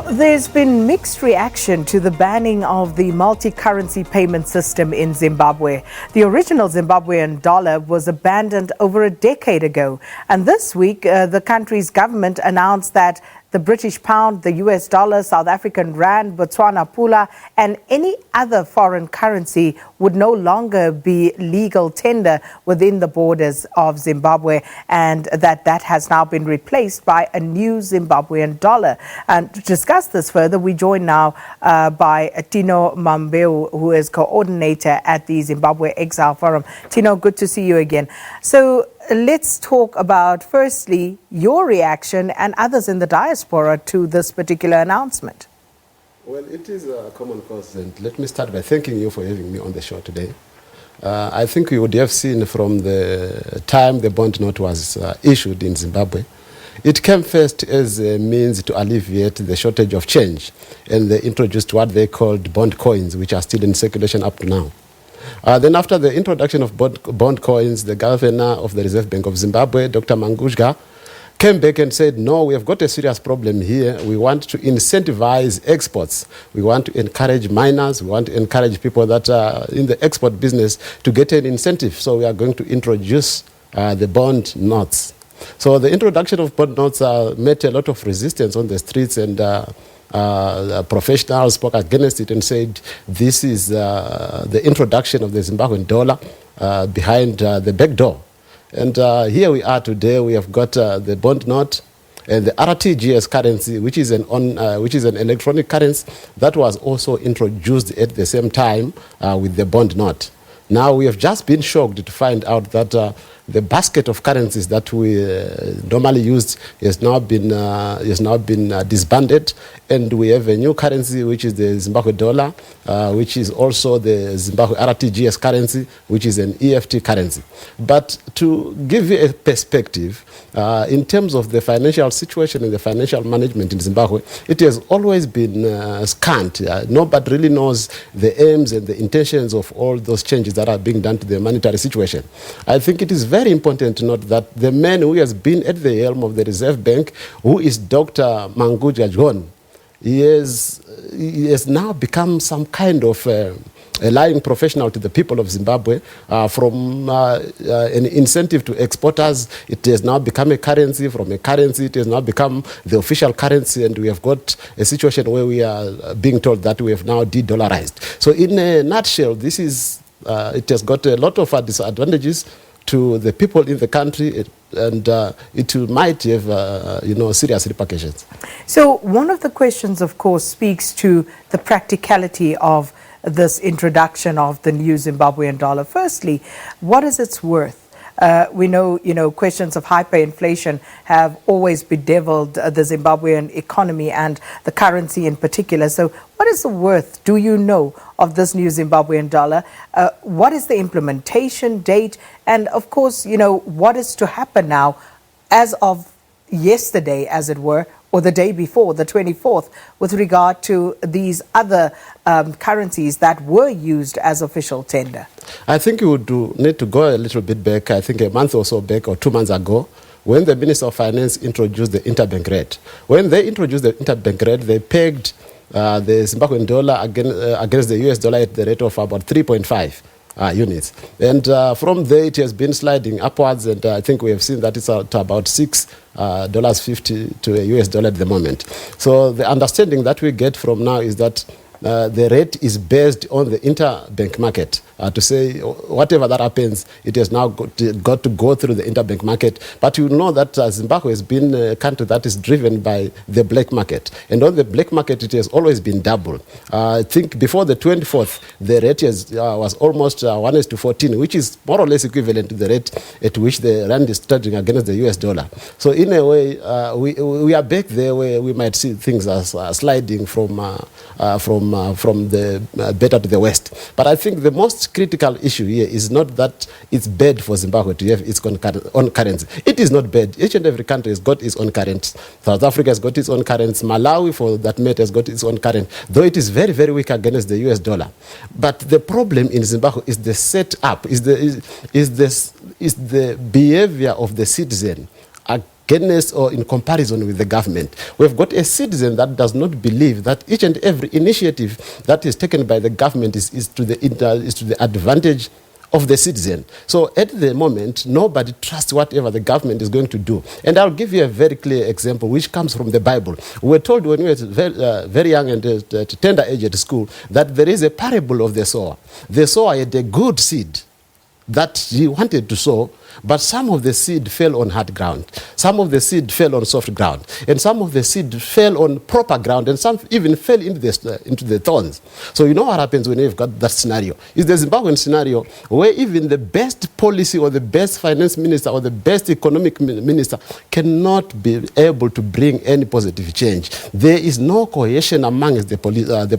There's been mixed reaction to the banning of the multi-currency payment system in Zimbabwe. The original Zimbabwean dollar was abandoned over a decade ago. And this week, the country's government announced that the British pound, the US dollar, South African rand, Botswana pula, and any other foreign currency would no longer be legal tender within the borders of Zimbabwe, and that has now been replaced by a new Zimbabwean dollar. And to discuss this further, we join now by Tino Mambeu, who is coordinator at the Zimbabwe Exile Forum. Tino, good to see you again. So let's talk about, firstly, your reaction and others in the diaspora to this particular announcement. Well, it is a common cause, and let me start by thanking you for having me on the show today. I think you would have seen from the time the bond note was issued in Zimbabwe, it came first as a means to alleviate the shortage of change, and they introduced what they called bond coins, which are still in circulation up to now. Then after the introduction of bond coins, the governor of the Reserve Bank of Zimbabwe, Dr. Mangudya, came back and said, no, we have got a serious problem here. We want to incentivize exports. We want to encourage miners. We want to encourage people that are in the export business to get an incentive. So we are going to introduce the bond notes. So the introduction of bond notes met a lot of resistance on the streets, and professionals spoke against it and said this is the introduction of the Zimbabwean dollar behind the back door. And here we are today. We have got the bond note and the RTGS currency, which is an electronic currency that was also introduced at the same time with the bond note. Now we have just been shocked to find out that the basket of currencies that we normally used has now been disbanded, and we have a new currency, which is the Zimbabwe dollar, which is also the Zimbabwe RTGS currency, which is an EFT currency. But to give you a perspective, in terms of the financial situation and the financial management in Zimbabwe, it has always been scant. Nobody really knows the aims and the intentions of all those changes that are being done to the monetary situation. I think it is very important to note that the man who has been at the helm of the Reserve Bank, who is Dr. Mangudya John, he has now become some kind of a lying professional to the people of Zimbabwe. From an incentive to exporters, it has now become a currency. From a currency, it has now become the official currency, and we have got a situation where we are being told that we have now de-dollarized. So in a nutshell, this is it has got a lot of disadvantages to the people in the country, and it might have serious repercussions. So one of the questions, of course, speaks to the practicality of this introduction of the new Zimbabwean dollar. Firstly, what is its worth? We know, questions of hyperinflation have always bedeviled the Zimbabwean economy and the currency in particular. So what is the worth, do you know, of this new Zimbabwean dollar? What is the implementation date? And of course, what is to happen now as of yesterday, as it were, or the day before, the 24th, with regard to these other currencies that were used as official tender? I think you would need to go a little bit back, I think a month or so back, or 2 months ago, when the Minister of Finance introduced the interbank rate. When they introduced the interbank rate, they pegged the Zimbabwean dollar against the US dollar at the rate of about 3.5. Units. And from there, it has been sliding upwards, and I think we have seen that it's at about $6.50 to a US dollar at the moment. So the understanding that we get from now is that the rate is based on the interbank market. To say whatever that happens, it has now got to go through the interbank market. But you know that Zimbabwe has been a country that is driven by the black market. And on the black market, it has always been double. I think before the 24th, the rate was almost 1:14, which is more or less equivalent to the rate at which the rand is trading against the US dollar. So in a way, we are back there where we might see things as sliding from the better to the west. But I think the most critical issue here is not that it's bad for Zimbabwe to have its own currency. It is not bad. Each and every country has got its own currency. South Africa has got its own currency. Malawi, for that matter, has got its own currency, though it is very, very weak against the US dollar. But the problem in Zimbabwe is the setup, is the behavior of the citizen against or in comparison with the government. We've got a citizen that does not believe that each and every initiative that is taken by the government is to the advantage of the citizen. So at the moment, nobody trusts whatever the government is going to do. And I'll give you a very clear example, which comes from the Bible. We were told when we were very young and at tender age at school that there is a parable of the sower. The sower had a good seed that he wanted to sow, but some of the seed fell on hard ground, some of the seed fell on soft ground, and some of the seed fell on proper ground, and some even fell into the thorns. So you know what happens when you've got that scenario? It's the Zimbabwean scenario where even the best policy or the best finance minister or the best economic minister cannot be able to bring any positive change. There is no cohesion amongst the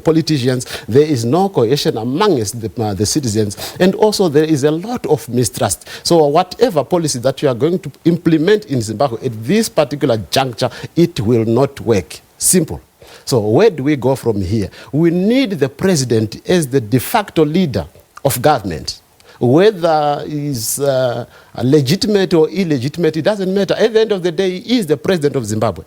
politicians, there is no cohesion amongst the citizens, and also there is a lot of mistrust. So whatever policy that you are going to implement in Zimbabwe at this particular juncture, it will not work. Simple. So where do we go from here? We need the president as the de facto leader of government. Whether he's legitimate or illegitimate, it doesn't matter. At the end of the day, he is the president of Zimbabwe.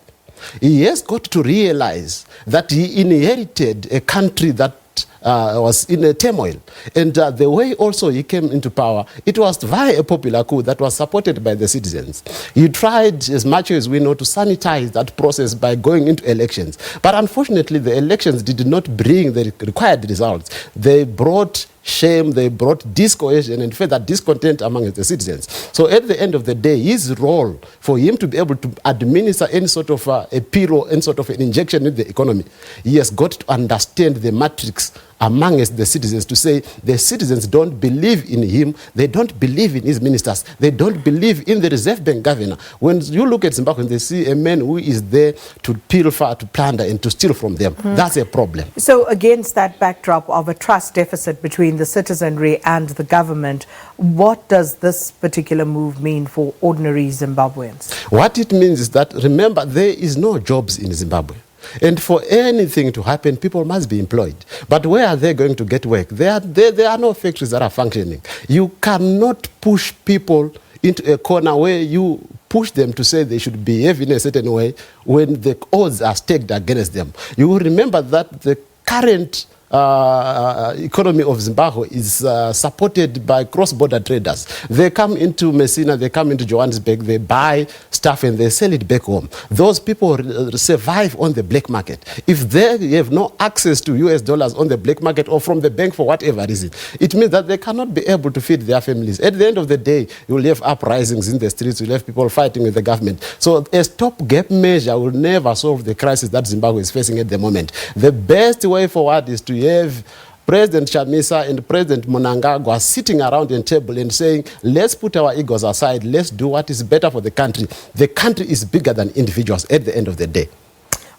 He has got to realize that he inherited a country that was in a turmoil. And the way also he came into power, it was via a popular coup that was supported by the citizens. He tried as much as we know to sanitize that process by going into elections. But unfortunately, the elections did not bring the required results. They brought shame, they brought discohesion and further discontent among the citizens. So at the end of the day, his role for him to be able to administer any sort of a pill or any sort of an injection in the economy, he has got to understand the matrix amongst the citizens to say the citizens don't believe in him, they don't believe in his ministers, they don't believe in the Reserve Bank governor. When you look at Zimbabwe, they see a man who is there to pilfer, to plunder, and to steal from them. That's a problem. So against that backdrop of a trust deficit between the citizenry and the government, what does this particular move mean for ordinary Zimbabweans? What it means is that, remember, there is no jobs in Zimbabwe. And for anything to happen, people must be employed. But where are they going to get work? There are no factories that are functioning. You cannot push people into a corner where you push them to say they should behave in a certain way when the odds are stacked against them. You will remember that the current economy of Zimbabwe is supported by cross-border traders. They come into Messina, they come into Johannesburg, they buy stuff and they sell it back home. Those people survive on the black market. If they have no access to US dollars on the black market or from the bank for whatever reason, it means that they cannot be able to feed their families. At the end of the day, you will have uprisings in the streets, you'll have people fighting with the government. So a stopgap measure will never solve the crisis that Zimbabwe is facing at the moment. The best way forward is to have President Chamisa and President Mnangagwa sitting around a table and saying, let's put our egos aside, let's do what is better for the country. The country is bigger than individuals at the end of the day.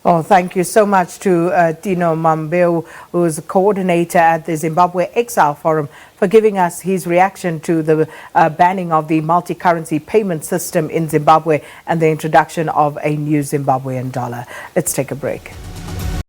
Oh, thank you so much to Tino Mambeu, who is a coordinator at the Zimbabwe Exile Forum, for giving us his reaction to the banning of the multi-currency payment system in Zimbabwe and the introduction of a new Zimbabwean dollar. Let's take a break.